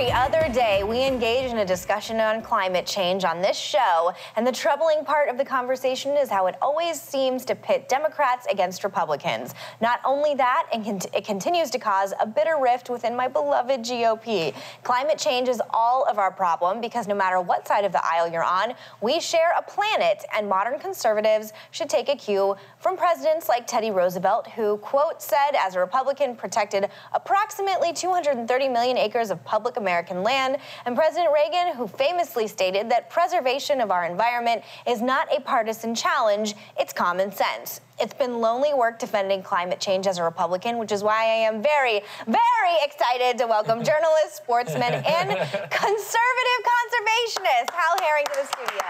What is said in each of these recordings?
Every other day, we engage in a discussion on climate change on this show, and the troubling part of the conversation is how it always seems to pit Democrats against Republicans. Not only that, it continues to cause a bitter rift within my beloved GOP. Climate change is all of our problem because no matter what side of the aisle you're on, we share a planet, and modern conservatives should take a cue from presidents like Teddy Roosevelt, who, quote, said, as a Republican, protected approximately 230 million acres of public American land, and President Reagan, who famously stated that preservation of our environment is not a partisan challenge, it's common sense. It's been lonely work defending climate change as a Republican, which is why I am very, very excited to welcome journalist, sportsman, and conservative conservationist Hal Herring to the studio.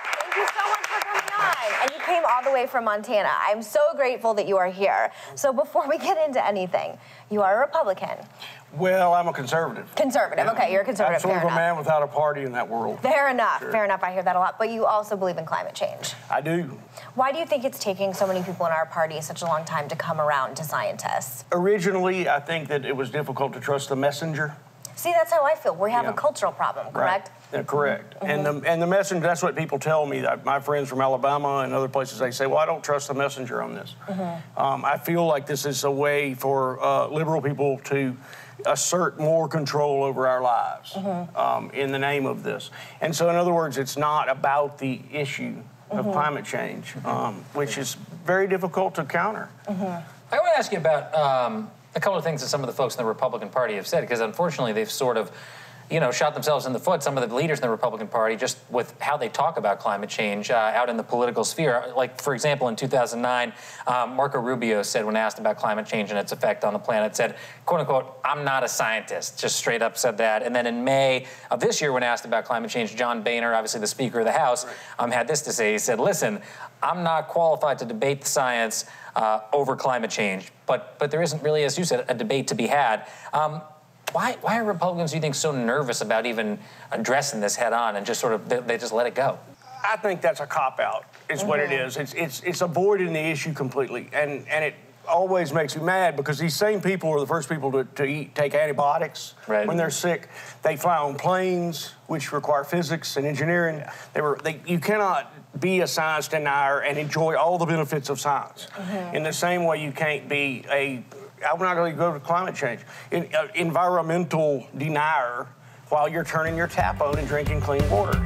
Thank you so much for coming on. And you came all the way from Montana. I'm so grateful that you are here. So before we get into anything, you are a Republican. Well, I'm a conservative. Conservative, okay, you're a conservative. I'm sort of a man without a party in that world. Fair enough, Sure. Fair enough. I hear that a lot. But you also believe in climate change. I do. Why do you think it's taking so many people in our party such a long time to come around to scientists? Originally, I think that it was difficult to trust the messenger. See, that's how I feel. We have a cultural problem, correct? Right. Yeah, correct. And the messenger, that's what people tell me. That my friends from Alabama and other places, they say, well, I don't trust the messenger on this. I feel like this is a way for liberal people to assert more control over our lives in the name of this. And so, in other words, it's not about the issue of climate change, which is very difficult to counter. I want to ask you about a couple of things that some of the folks in the Republican Party have said, because unfortunately they've sort of, shot themselves in the foot, some of the leaders in the Republican Party, just with how they talk about climate change out in the political sphere. Like, for example, in 2009, Marco Rubio said, when asked about climate change and its effect on the planet, said, quote unquote, I'm not a scientist, just straight up said that. And then in May of this year, when asked about climate change, John Boehner, obviously the Speaker of the House, had this to say. He said, listen, I'm not qualified to debate the science over climate change, but there isn't really, as you said, a debate to be had. Why are Republicans, do you think, so nervous about even addressing this head on and just sort of, they just let it go? I think that's a cop-out, is what it is. It's avoiding the issue completely, and it always makes me mad because these same people are the first people to take antibiotics when they're sick. They fly on planes, which require physics and engineering. You cannot be a science denier and enjoy all the benefits of science. In the same way you can't be I'm not going to go to climate change, environmental denier while you're turning your tap on and drinking clean water.